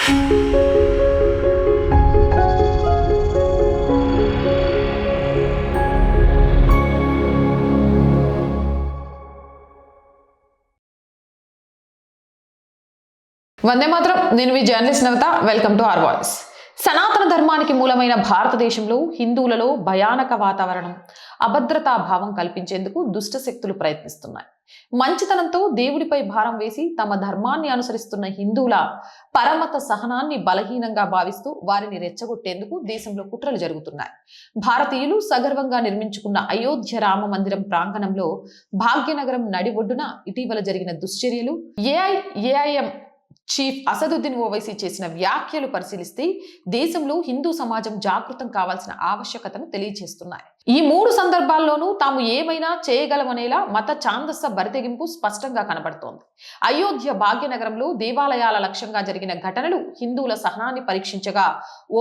వందే మాత్రం. నేను మీ journalist Navatha. Welcome to our voice. సనాతన ధర్మానికి మూలమైన భారతదేశంలో హిందువులలో భయానక వాతావరణం, అభద్రతా భావం కల్పించేందుకు దుష్ట శక్తులు ప్రయత్నిస్తున్నాయి. మంచితనంతో దేవుడిపై భారం వేసి తమ ధర్మాన్ని అనుసరిస్తున్న హిందువుల పరమత సహనాన్ని బలహీనంగా భావిస్తూ వారిని రెచ్చగొట్టేందుకు దేశంలో కుట్రలు జరుగుతున్నాయి. భారతీయులు సగర్వంగా నిర్మించుకున్న అయోధ్య రామ మందిరం ప్రాంగణంలో భాగ్యనగరం నడి ఒడ్డున ఇటీవల జరిగిన దుశ్చర్యలు, ఏఐఎం చీఫ్ అసదుద్దీన్ ఓవైసీ చేసిన వ్యాఖ్యలు పరిశీలిస్తే దేశంలో హిందూ సమాజం జాగృతం కావాల్సిన ఆవశ్యకతను తెలియజేస్తున్నాయి. ఈ మూడు సందర్భాల్లోనూ తాము ఏమైనా చేయగలమనేలా మత ఛాందస్స బరితెగింపు స్పష్టంగా కనబడుతోంది. అయోధ్య భాగ్యనగరంలో దేవాలయాల లక్ష్యంగా జరిగిన ఘటనలు హిందువుల సహనాన్ని పరీక్షించగా,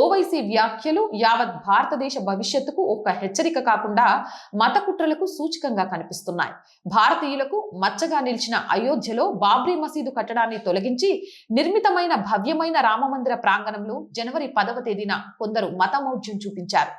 ఓవైసీ వ్యాఖ్యలు యావత్ భారతదేశ భవిష్యత్తుకు ఒక హెచ్చరిక కాకుండా మత కుట్రలకు సూచకంగా కనిపిస్తున్నాయి. భారతీయులకు మచ్చగా నిలిచిన అయోధ్యలో బాబ్రీ మసీదు కట్టడాన్ని తొలగించి నిర్మితమైన భవ్యమైన రామమందిర ప్రాంగణంలో జనవరి 10వ తేదీన కొందరు మతమౌఢ్యం చూపించారు.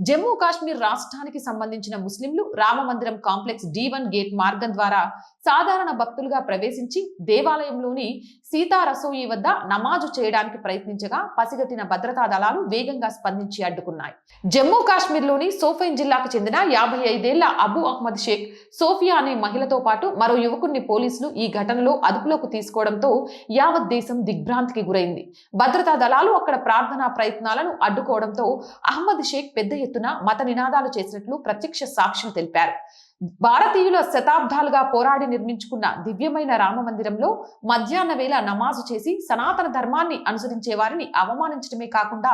జమ్మూ కాశ్మీర్ రాష్ట్రానికి సంబంధించిన ముస్లింలు రామమందిరం కాంప్లెక్స్ D1 గేట్ మార్గం ద్వారా సాధారణ భక్తులుగా ప్రవేశించి దేవాలయంలోని సీతా రసోయి వద్ద నమాజు చేయడానికి ప్రయత్నించగా పసిగట్టిన భద్రతా దళాలు వేగంగా స్పందించి అడ్డుకున్నాయి. జమ్మూ కాశ్మీర్లోని సోఫైన్ జిల్లాకు చెందిన 55 ఏళ్ల అబు అహ్మద్ షేక్ సోఫియా అనే మహిళతో పాటు మరో యువకుడిని పోలీసులు ఈ ఘటనలో అదుపులోకి తీసుకోవడంతో యావత్ దేశం దిగ్భ్రాంతికి గురైంది. భద్రతా దళాలు అక్కడ ప్రార్థనా ప్రయత్నాలను అడ్డుకోవడంతో అహ్మద్ షేక్ పెద్ద ఎత్తున మత నినాదాలు చేసినట్లు ప్రత్యక్ష సాక్షులు తెలిపారు. భారతీయుల శతాబ్దాలుగా పోరాడి నిర్మించుకున్న దివ్యమైన రామ మందిరంలో మధ్యాహ్న వేళ నమాజు చేసి సనాతన ధర్మాన్ని అనుసరించే వారిని అవమానించడమే కాకుండా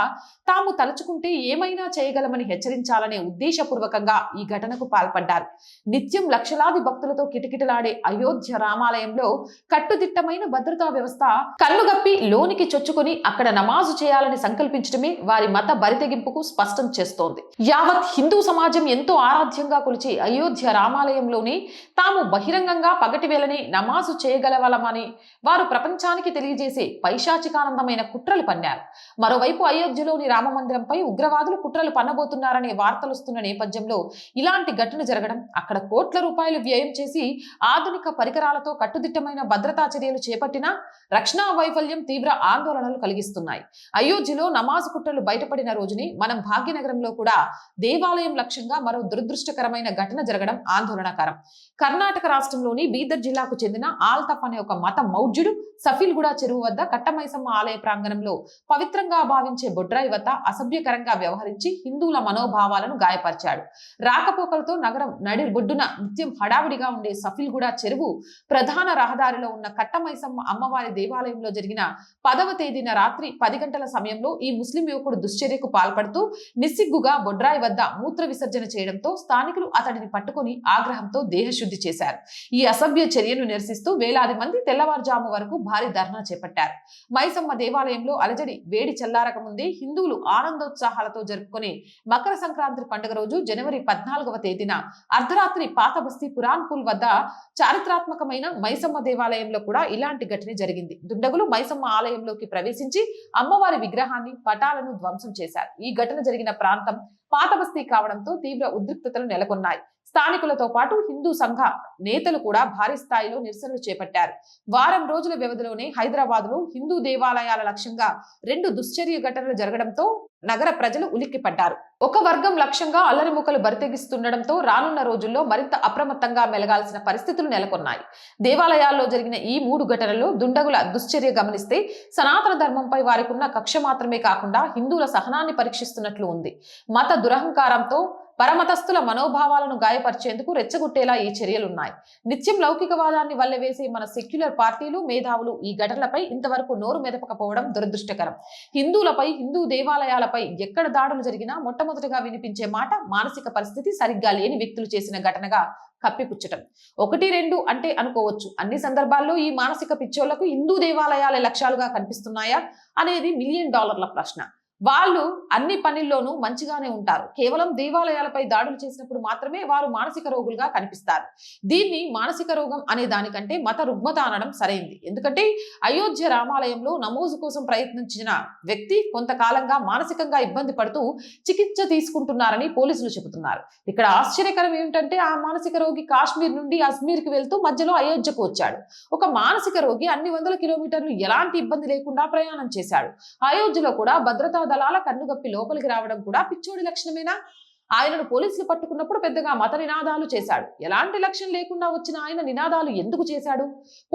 తాము తలుచుకుంటే ఏమైనా చేయగలమని హెచ్చరించాలనే ఉద్దేశపూర్వకంగా ఈ ఘటనకు పాల్పడ్డారు. నిత్యం లక్షలాది భక్తులతో కిటకిటలాడే అయోధ్య రామాలయంలో కట్టుదిట్టమైన భద్రతా వ్యవస్థ కన్నుగప్పి లోనికి చొచ్చుకొని అక్కడ నమాజు చేయాలని సంకల్పించడమే వారి మత బరితెగింపుకు స్పష్టం చేస్తోంది. యావత్ హిందూ సమాజం ఎంతో ఆరాధ్యంగా కొలిచే అయోధ్య రామాలయంలోని తాము బహిరంగంగా పగటి వేళని నమాజు చేయగలవలమని వారు ప్రపంచానికి తెలియజేసే పైశాచికానందమైన కుట్రలు పన్నారు. మరోవైపు అయోధ్యలోని రామమందిరంపై ఉగ్రవాదులు కుట్రలు పన్నబోతున్నారనే వార్తలు వస్తున్న నేపథ్యంలో ఇలాంటి ఘటన జరగడం, అక్కడ కోట్ల రూపాయలు వ్యయం చేసి ఆధునిక పరికరాలతో కట్టుదిట్టమైన భద్రతా చర్యలు చేపట్టినా రక్షణ వైఫల్యం తీవ్ర ఆందోళనలు కలిగిస్తున్నాయి. అయోధ్యలో నమాజు కుట్రలు బయటపడిన రోజుని మనం భాగ్యనగరంలో కూడా దేవాలయం లక్ష్యంగా మరో దురదృష్టకరమైన ఘటన జరగడం ఆందోళనకరం. కర్ణాటక రాష్ట్రంలోని బీదర్ జిల్లాకు చెందిన ఆల్తఫ్ అనే ఒక మత మౌఢ్యుడు సఫిల్గూడ చెరువు వద్ద కట్టమైసమ్మ ఆలయ ప్రాంగణంలో పవిత్రంగా భావించే బొడ్రాయి వద్ద అసభ్యకరంగా వ్యవహరించి హిందువుల మనోభావాలను గాయపరిచాడు. రాకపోకలతో నగరం నడి బొడ్డున నిత్యం హడావిడిగా ఉండే సఫిల్గూడ చెరువు ప్రధాన రహదారిలో ఉన్న కట్టమైసమ్మ అమ్మవారి దేవాలయంలో జరిగిన 10వ తేదీన రాత్రి 10 గంటల సమయంలో ఈ ముస్లిం యువకుడు దుశ్చర్యకు పాల్పడుతూ నిస్సిగ్గుగా బొడ్రాయి వద్ద మూత్ర విసర్జన చేయడంతో స్థానికులు అతడిని పట్టుకుని ఆగ్రహంతో దేహశుద్ధి చేశారు. ఈ అసభ్య చర్యను నిరసిస్తూ వేలాది మంది తెల్లవారుజాము వరకు భారీ ధర్నా చేపట్టారు. మైసమ్మ దేవాలయంలో అలజడి వేడి చల్లారక ముందే హిందువులు ఆనందోత్సాహాలతో జరుపుకునే మకర సంక్రాంతి పండుగ రోజు జనవరి 14వ తేదీన అర్ధరాత్రి పాత బస్తీ పురాన్పూల్ వద్ద చారిత్రాత్మకమైన మైసమ్మ దేవాలయంలో కూడా ఇలాంటి ఘటన జరిగింది. దుండగులు మైసమ్మ ఆలయంలోకి ప్రవేశించి అమ్మవారి విగ్రహాన్ని, పటాలను ధ్వంసం చేశారు. ఈ ఘటన జరిగిన ప్రాంతం పాత బస్తీ కావడంతో తీవ్ర ఉద్రిక్తతలు నెలకొన్నాయి. స్థానికులతో పాటు హిందూ సంఘ నేతలు కూడా భారీ స్థాయిలో నిరసనలు చేపట్టారు. వారం రోజుల వ్యవధిలోనే హైదరాబాద్ లో హిందూ దేవాలయాల లక్ష్యంగా 2 దుశ్చర్య ఘటనలు జరగడంతో నగర ప్రజలు ఉలిక్కిపడ్డారు. ఒక వర్గం లక్ష్యంగా అల్లరిముకలు బరితెగిస్తుండడంతో రానున్న రోజుల్లో మరింత అప్రమత్తంగా మెలగాల్సిన పరిస్థితులు నెలకొన్నాయి. దేవాలయాల్లో జరిగిన ఈ 3 ఘటనల్లో దుండగుల దుశ్చర్య గమనిస్తే సనాతన ధర్మంపై వారికున్న కక్ష మాత్రమే కాకుండా హిందువుల సహనాన్ని పరీక్షిస్తున్నట్లు ఉంది. మత దురహంకారంతో పరమతస్థుల మనోభావాలను గాయపరిచేందుకు రెచ్చగొట్టేలా ఈ చర్యలున్నాయి. నిత్యం లౌకికవాదాన్ని వల్లవేసే మన సెక్యులర్ పార్టీలు, మేధావులు ఈ ఘటనలపై ఇంతవరకు నోరు మెదపకపోవడం దురదృష్టకరం. హిందువులపై, హిందూ దేవాలయాలపై ఎక్కడ దాడులు జరిగినా మొట్టమొదటిగా వినిపించే మాట మానసిక పరిస్థితి సరిగ్గా లేని వ్యక్తులు చేసిన ఘటనగా కప్పిపుచ్చటం. 1, 2 అంటే అనుకోవచ్చు. అన్ని సందర్భాల్లో ఈ మానసిక పిచ్చోళ్లకు హిందూ దేవాలయాల లక్ష్యాలుగా కనిపిస్తున్నాయా అనేది $1,000,000 ప్రశ్న. వాళ్ళు అన్ని పనుల్లోనూ మంచిగానే ఉంటారు. కేవలం దేవాలయాలపై దాడులు చేసినప్పుడు మాత్రమే వారు మానసిక రోగులుగా కనిపిస్తారు. దీన్ని మానసిక రోగం అనే దానికంటే మత రుగ్మత అనడం సరైంది. ఎందుకంటే అయోధ్య రామాలయంలో నమోజు కోసం ప్రయత్నించిన వ్యక్తి కొంతకాలంగా మానసికంగా ఇబ్బంది పడుతూ చికిత్స తీసుకుంటున్నారని పోలీసులు చెబుతున్నారు. ఇక్కడ ఆశ్చర్యకరం ఏమిటంటే ఆ మానసిక రోగి కాశ్మీర్ నుండి అజ్మీర్కి వెళ్తూ మధ్యలో అయోధ్యకు వచ్చాడు. ఒక మానసిక రోగి అన్ని వందల కిలోమీటర్లు ఎలాంటి ఇబ్బంది లేకుండా ప్రయాణం చేశాడు. అయోధ్యలో కూడా భద్రతా దళాల కన్నుగప్పి లోపలికి రావడం కూడా పిచ్చోడి లక్షణమేనా? ఆయనను పోలీసులు పట్టుకున్నప్పుడు పెద్దగా మత నినాదాలు చేశాడు. ఎలాంటి లక్ష్యం లేకుండా వచ్చిన ఆయన నినాదాలు ఎందుకు చేశాడు?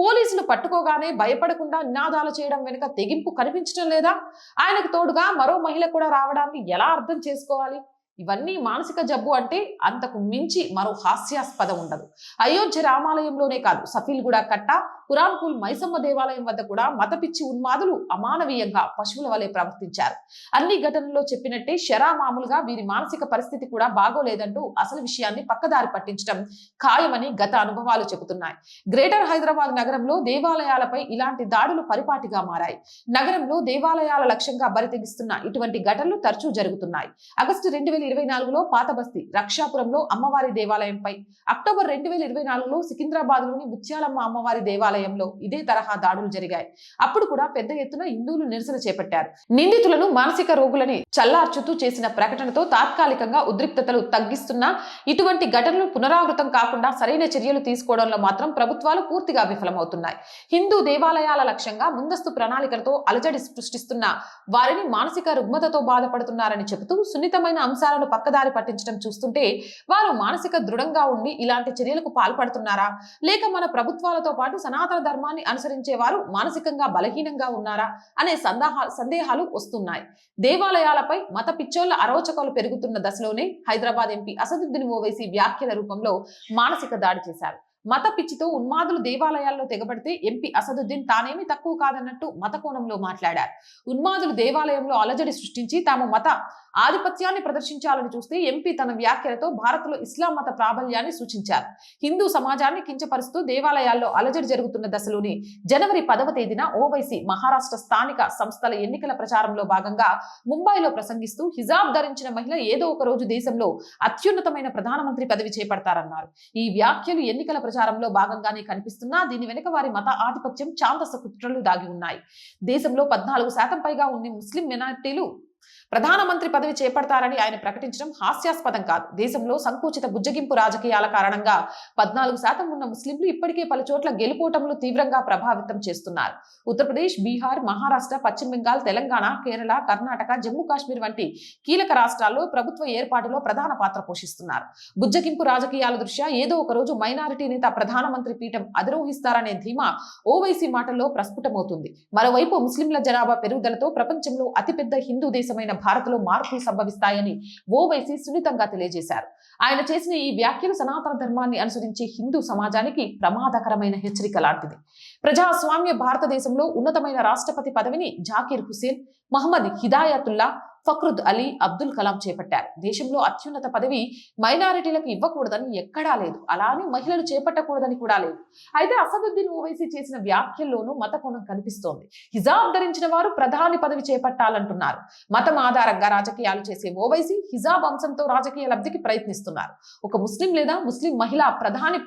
పోలీసులు పట్టుకోగానే భయపడకుండా నినాదాలు చేయడం వెనుక తెగింపు కనిపించడం లేదా? ఆయనకు తోడుగా మరో మహిళ కూడా రావడాన్ని ఎలా అర్థం చేసుకోవాలి? ఇవన్నీ మానసిక జబ్బు అంటే అంతకు మించి మరో హాస్యాస్పదం ఉండదు. అయోధ్య రామాలయంలోనే కాదు, సఫీల్గూడ కట్ట, పురాన్పూల్ మైసమ్మ దేవాలయం వద్ద కూడా మతపిచ్చి ఉన్మాదులు అమానవీయంగా పశువుల వలె ప్రవర్తించారు. అన్ని ఘటనల్లో చెప్పినట్టే మామూలుగా వీరి మానసిక పరిస్థితి కూడా బాగోలేదంటూ అసలు విషయాన్ని పక్కదారి పట్టించడం ఖాయమని గత అనుభవాలు చెబుతున్నాయి. గ్రేటర్ హైదరాబాద్ నగరంలో దేవాలయాలపై ఇలాంటి దాడులు పరిపాటిగా మారాయి. నగరంలో దేవాలయాల లక్ష్యంగా బరితెగిస్తున్న ఇటువంటి ఘటనలు తరచూ జరుగుతున్నాయి. ఆగస్టు 2024లో పాత బస్తీ రక్షాపురంలో అమ్మవారి దేవాలయంపై, అక్టోబర్ 2024లో సికింద్రాబాద్ లోని ముత్యాలమ్మ అమ్మవారి దేవాలయంలో ఇదే తరహా దాడులు జరిగాయి. అప్పుడు కూడా పెద్ద ఎత్తున హిందువులు నిరసన చేపట్టారు. నిందితులను మానసిక రోగులని చల్లార్చుతూ చేసిన ప్రకటనతో తాత్కాలికంగా ఉద్రిక్తతలు తగ్గిస్తున్న ఇటువంటి ఘటనలు పునరావృతం కాకుండా సరైన చర్యలు తీసుకోవడంలో మాత్రం ప్రభుత్వాలు పూర్తిగా విఫలమవుతున్నాయి. హిందూ దేవాలయాల లక్ష్యంగా ముందస్తు ప్రణాళికలతో అలజడి సృష్టిస్తున్న వారిని మానసిక రుగ్మతతో బాధపడుతున్నారని చెబుతూ సున్నితమైన అంశాలను పక్కదారి పట్టించడం చూస్తుంటే వారు మానసిక దృఢంగా ఉండి ఇలాంటి చర్యలకు పాల్పడుతున్నారా, లేక మన ప్రభుత్వాలతో పాటు సనాతన ధర్మాన్ని అనుసరించే వారు మానసికంగా బలహీనంగా ఉన్నారా అనే సందేహాలు వస్తున్నాయి. దేవాలయాలపై మత పిచ్చోళ్ల అరోచకాలు పెరుగుతున్న దశలోనే హైదరాబాద్ ఎంపీ అసదుద్దీన్ ఓవైసీ వ్యాఖ్యల రూపంలో మానసిక దాడి చేశారు. మత పిచ్చితో ఉన్మాదులు దేవాలయాల్లో తెగబడితే ఎంపీ అసదుద్దీన్ తానేమి తక్కువ కాదన్నట్టు మత కోణంలో మాట్లాడారు. ఉన్మాదులు దేవాలయంలో అలజడి సృష్టించి తాము మత ఆధిపత్యాన్ని ప్రదర్శించాలని చూస్తే ఎంపీ తన వ్యాఖ్యలతో భారత్లో ఇస్లాం మత ప్రాబల్యాన్ని సూచించారు. హిందూ సమాజాన్ని కించపరుస్తూ దేవాలయాల్లో అలజడి జరుగుతున్న దశలోని జనవరి 10వ తేదీన ఓవైసీ మహారాష్ట్ర స్థానిక సంస్థల ఎన్నికల ప్రచారంలో భాగంగా ముంబైలో ప్రసంగిస్తూ హిజాబ్ ధరించిన మహిళ ఏదో ఒక రోజు దేశంలో అత్యున్నతమైన ప్రధానమంత్రి పదవి చేపడతారన్నారు. ఈ వ్యాఖ్యలు ఎన్నికల ప్రచారంలో భాగంగానే కనిపిస్తున్నా దీని వెనుక వారి మత ఆధిపత్యం ఛాందస కుట్రలు దాగి ఉన్నాయి. దేశంలో 14% పైగా ఉన్న ముస్లిం మైనారిటీలు ప్రధానమంత్రి పదవి చేపడతారని ఆయన ప్రకటించడం హాస్యాస్పదం కాదు. దేశంలో సంకుచిత బుజ్జగింపు రాజకీయాల కారణంగా 14% ఉన్న ముస్లింలు ఇప్పటికే పలుచోట్ల గెలుపోటములు తీవ్రంగా ప్రభావితం చేస్తున్నారు. ఉత్తరప్రదేశ్, బీహార్, మహారాష్ట్ర, పశ్చిమ బెంగాల్, తెలంగాణ, కేరళ, కర్ణాటక, జమ్మూ కాశ్మీర్ వంటి కీలక రాష్ట్రాల్లో ప్రభుత్వ ఏర్పాటులో ప్రధాన పాత్ర పోషిస్తున్నారు. బుజ్జగింపు రాజకీయాల దృష్ట్యా ఏదో ఒక రోజు మైనారిటీ నేత ప్రధానమంత్రి పీఠం అధిరోహిస్తారనే ధీమా ఓవైసీ మాటల్లో ప్రస్ఫుటమవుతుంది. మరోవైపు ముస్లింల జనాభా పెరుగుదలతో ప్రపంచంలో అతిపెద్ద హిందూ దేశమైన భారత్లో మార్పులు సంభవిస్తాయని ఓవైసీ సున్నితంగా తెలియజేశారు. ఆయన చేసిన ఈ వ్యాఖ్యలు సనాతన ధర్మాన్ని అనుసరించే హిందూ సమాజానికి ప్రమాదకరమైన హెచ్చరిక లాంటిది. ప్రజాస్వామ్య భారతదేశంలో ఉన్నతమైన రాష్ట్రపతి పదవిని జాకీర్ హుసేన్, మహమ్మద్ హిదాయతుల్లా, ఫక్రుద్ అలీ, అబ్దుల్ కలాం చేపట్టారు. దేశంలో అత్యున్నత పదవి మైనారిటీలకు ఇవ్వకూడదని ఎక్కడా లేదు, అలానే మహిళలు చేపట్టకూడదని కూడా లేదు. అయితే అసదుద్దీన్ ఓవైసీ చేసిన వ్యాఖ్యల్లోనూ మత కోణం కనిపిస్తోంది. హిజాబ్ ధరించిన వారు ప్రధాని పదవి చేపట్టాలంటున్నారు. మతం ఆధారంగా రాజకీయాలు చేసే ఓవైసీ హిజాబ్ అంశంతో రాజకీయ లబ్ధికి ప్రయత్నిస్తున్నారు. ఒక ముస్లిం లేదా ముస్లిం మహిళ ప్రధాని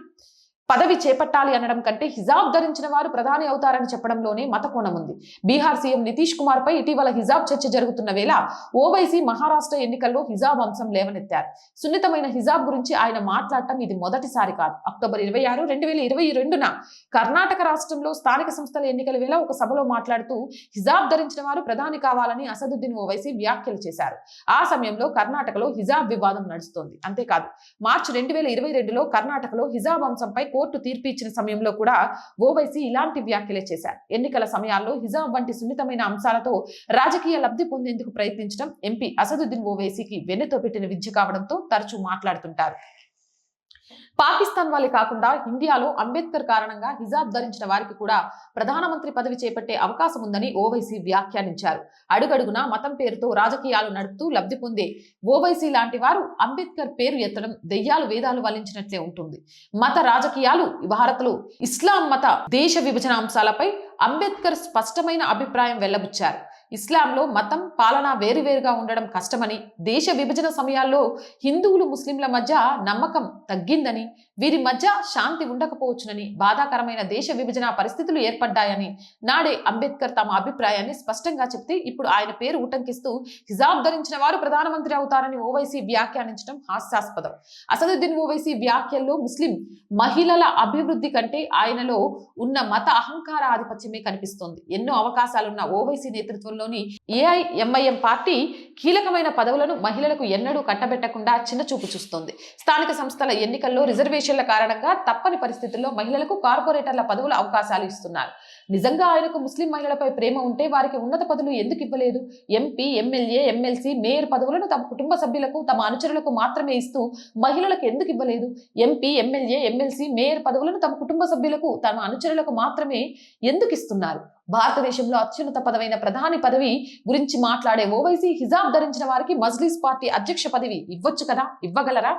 పదవి చేపట్టాలి అనడం కంటే హిజాబ్ ధరించిన వారు ప్రధాని అవుతారని చెప్పడంలోనే మత కోణం ఉంది. బీహార్ సీఎం నితీష్ కుమార్ పై ఇటీవల హిజాబ్ చర్చ జరుగుతున్న వేళ ఓవైసీ మహారాష్ట్ర ఎన్నికల్లో హిజాబ్ అంశం లేవనెత్తారు. సున్నితమైన హిజాబ్ గురించి ఆయన మాట్లాడటం ఇది మొదటిసారి కాదు. అక్టోబర్ 26, 2022న కర్ణాటక రాష్ట్రంలో స్థానిక సంస్థల ఎన్నికల వేళ ఒక సభలో మాట్లాడుతూ హిజాబ్ ధరించిన వారు ప్రధాని కావాలని అసదుద్దీన్ ఓవైసీ వ్యాఖ్యలు చేశారు. ఆ సమయంలో కర్ణాటకలో హిజాబ్ వివాదం నడుస్తోంది. అంతేకాదు మార్చి 2022లో కర్ణాటకలో హిజాబ్ అంశంపై కోర్టు తీర్పు ఇచ్చిన సమయంలో కూడా ఓవైసీ ఇలాంటి వ్యాఖ్యలే చేశారు. ఎన్నికల సమయాల్లో హిజాబ్ వంటి సున్నితమైన అంశాలతో రాజకీయ లబ్ధి పొందేందుకు ప్రయత్నించడం ఎంపీ అసదుద్దీన్ ఓవైసీకి వెన్నెతో పెట్టిన విద్య కావడంతో తరచూ మాట్లాడుతుంటారు. పాకిస్తాన్ వాళ్ళే కాకుండా ఇండియాలో అంబేద్కర్ కారణంగా హిజాబ్ ధరించిన వారికి కూడా ప్రధానమంత్రి పదవి చేపట్టే అవకాశం ఉందని ఓవైసీ వ్యాఖ్యానించారు. అడుగడుగునా మతం పేరుతో రాజకీయాలు నడుపుతూ లబ్ధి పొందే ఓవైసీ లాంటి వారు అంబేద్కర్ పేరు ఎత్తడం దెయ్యాలు వేదాలు వల్లించినట్లే ఉంటుంది. మత రాజకీయాలు భారత్లో ఇస్లాం మత దేశ విభజన అంశాలపై అంబేద్కర్ స్పష్టమైన అభిప్రాయం వెల్లబుచ్చారు. ఇస్లాంలో మతం పాలన వేరువేరుగా ఉండడం కష్టమని, దేశ విభజన సమయాల్లో హిందువులు ముస్లింల మధ్య నమ్మకం తగ్గిందని, వీరి మధ్య శాంతి ఉండకపోవచ్చునని, బాధాకరమైన దేశ విభజన పరిస్థితులు ఏర్పడ్డాయని నాడే అంబేద్కర్ తమ అభిప్రాయాన్ని స్పష్టంగా చెప్తే ఇప్పుడు ఆయన పేరు ఉటంకిస్తూ హిజాబ్ ధరించిన వారు ప్రధానమంత్రి అవుతారని ఓవైసీ వ్యాఖ్యానించడం హాస్యాస్పదం. అసదుద్దీన్ ఓవైసీ వ్యాఖ్యల్లో ముస్లిం మహిళల అభివృద్ధి కంటే ఆయనలో ఉన్న మత అహంకార ఆధిపత్యమే కనిపిస్తోంది. ఎన్నో అవకాశాలున్న ఓవైసీ నేతృత్వంలోని ఏఐఎంఐఎం పార్టీ కీలకమైన పదవులను మహిళలకు ఎన్నడూ కట్టబెట్టకుండా చిన్నచూపు చూస్తోంది. స్థానిక సంస్థల ఎన్నికల్లో రిజర్వేషన్ల కారణంగా తప్పని పరిస్థితుల్లో మహిళలకు కార్పొరేటర్ల పదవుల అవకాశాలు ఇస్తున్నారు. నిజంగా ఆయనకు ముస్లిం మహిళలపై ప్రేమ ఉంటే వారికి ఉన్నత పదవులు ఎందుకు ఇవ్వలేదు? ఎంపీ, ఎమ్మెల్యే, ఎమ్మెల్సీ, మేయర్ పదవులను తమ కుటుంబ సభ్యులకు, తమ అనుచరులకు మాత్రమే ఇస్తూ మహిళలకు ఎందుకు ఇవ్వలేదు? ఎంపీ, ఎమ్మెల్యే, ఎమ్మెల్సీ, మేయర్ పదవులను తమ కుటుంబ సభ్యులకు, తమ అనుచరులకు మాత్రమే ఎందుకు ఇస్తున్నారు? భారతదేశంలో అత్యున్నత పదవైన ప్రధాని పదవి గురించి మాట్లాడే ఓవైసీ హిజాబ్ ధరించిన వారికి మజ్లిస్ పార్టీ అధ్యక్ష పదవి ఇవ్వచ్చు కదా, ఇవ్వగలరా?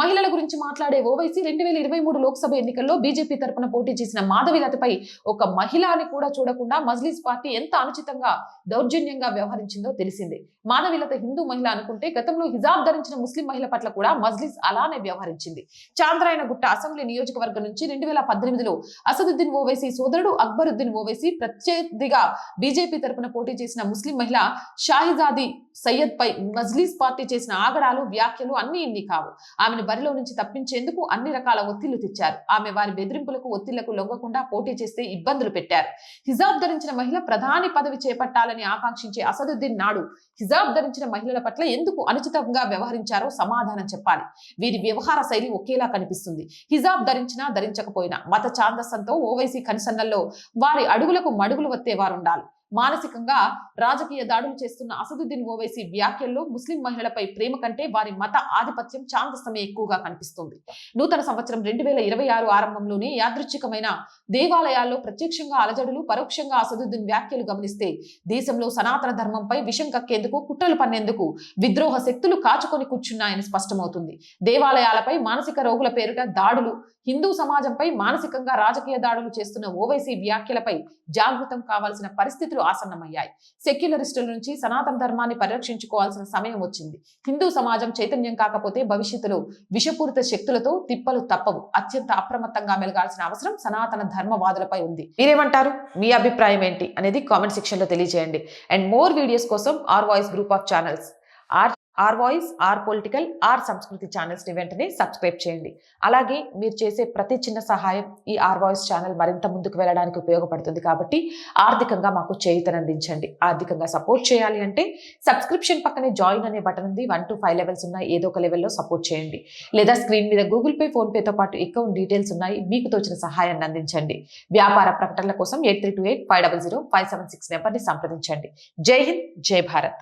మహిళల గురించి మాట్లాడే ఓవైసీ 2023 లోక్సభ ఎన్నికల్లో బీజేపీ తరపున పోటీ చేసిన మాధవిలతపై ఒక మహిళ అని కూడా చూడకుండా మజ్లిస్ పార్టీ ఎంత అనుచితంగా, దౌర్జన్యంగా వ్యవహరించిందో తెలిసిందే. మాధవిలత హిందూ మహిళ అనుకుంటే గతంలో హిజాబ్ ధరించిన ముస్లిం మహిళ పట్ల కూడా మజ్లిస్ అలానే వ్యవహరించింది. చాంద్రాయనగుట్ట అసెంబ్లీ నియోజకవర్గం నుంచి 2018లో అసదుద్దీన్ ఓవైసీ సోదరుడు అక్బరుద్దీన్ ఓవైసీ ప్రత్యర్థిగా బీజేపీ తరపున పోటీ చేసిన ముస్లిం మహిళ షాహిజాది సయ్యద్ పై మజ్లిస్ పార్టీ చేసిన ఆగడాలు, వ్యాఖ్యలు అన్ని ఇన్ని కావు. ఆమెను బరిలో నుంచి తప్పించేందుకు అన్ని రకాల ఒత్తిళ్లు తెచ్చారు. ఆమె వారి బెదిరింపులకు, ఒత్తిళ్లకు లొంగకుండా పోటీ చేస్తే ఇబ్బందులు పెట్టారు. హిజాబ్ ధరించిన మహిళ ప్రధాని పదవి చేపట్టాలని ఆకాంక్షించే అసదుద్దీన్ నాడు హిజాబ్ ధరించిన మహిళల పట్ల ఎందుకు అనుచితంగా వ్యవహరించారో సమాధానం చెప్పాలి. వీరి వ్యవహార శైలి ఒకేలా కనిపిస్తుంది. హిజాబ్ ధరించినా ధరించకపోయినా మత ఛాందస్సంతో ఓవైసీ కనుసన్నల్లో వారి అడుగులకు మడుగులు వత్తేవారుండాలి. మానసికంగా రాజకీయ దాడులు చేస్తున్న అసదుద్దీన్ ఓవైసీ వ్యాఖ్యల్లో ముస్లిం మహిళలపై ప్రేమ కంటే వారి మత ఆధిపత్యం, ఛాందస్సమే ఎక్కువగా కనిపిస్తుంది. నూతన సంవత్సరం 2026 ఆరంభంలోనే యాదృచ్ఛికమైన దేవాలయాల్లో ప్రత్యక్షంగా అలజడులు, పరోక్షంగా అసదుద్దీన్ వ్యాఖ్యలు గమనిస్తే దేశంలో సనాతన ధర్మంపై విషం కక్కేందుకు, కుట్రలు పన్నేందుకు విద్రోహ శక్తులు కాచుకొని కూర్చున్నాయని స్పష్టమవుతుంది. దేవాలయాలపై మానసిక రోగుల పేరిట దాడులు, హిందూ సమాజంపై మానసికంగా రాజకీయ దాడులు చేస్తున్న ఓవైసీ వ్యాఖ్యలపై జాగృతం కావాల్సిన పరిస్థితులు ఆసన్నమయ్యాయి. సెక్యులరిస్టుల నుంచి సనాతన ధర్మాన్ని పరిరక్షించుకోవాల్సిన సమయం వచ్చింది. హిందూ సమాజం చైతన్యం కాకపోతే భవిష్యత్తులో విషపూరిత శక్తులతో తిప్పలు తప్పవు. అత్యంత అప్రమత్తంగా మెలగాల్సిన అవసరం సనాతన ధర్మవాదులపై ఉంది. మీరేమంటారు? మీ అభిప్రాయం ఏంటి అనేది కామెంట్ సెక్షన్ లో తెలియజేయండి. అండ్ మోర్ వీడియోస్ కోసం our voice group of channels, our voice, our political, our Samskriti channels ని వెంటనే సబ్స్క్రైబ్ చేయండి. అలాగే మీరు చేసే ప్రతి చిన్న సహాయం ఈ ఆర్ వాయిస్ ఛానల్ మరింత ముందుకు వెళ్ళడానికి ఉపయోగపడుతుంది. కాబట్టి ఆర్థికంగా మాకు చేయూతనందించండి. ఆర్థికంగా సపోర్ట్ చేయాలి అంటే సబ్స్క్రిప్షన్ పక్కనే జాయిన్ అనే బటన్ ఉంది. 1 to 5 లెవెల్స్ ఉన్నాయి. ఏదో ఒక లెవెల్లో సపోర్ట్ చేయండి. లేదా స్క్రీన్ మీద గూగుల్ పే, ఫోన్ పేతో పాటు అకౌంట్ డీటెయిల్స్ ఉన్నాయి. మీకు తోచిన సహాయాన్ని అందించండి. వ్యాపార ప్రకటనల కోసం 8328 500 576 నెంబర్ని సంప్రదించండి. జై హింద్, జై భారత్.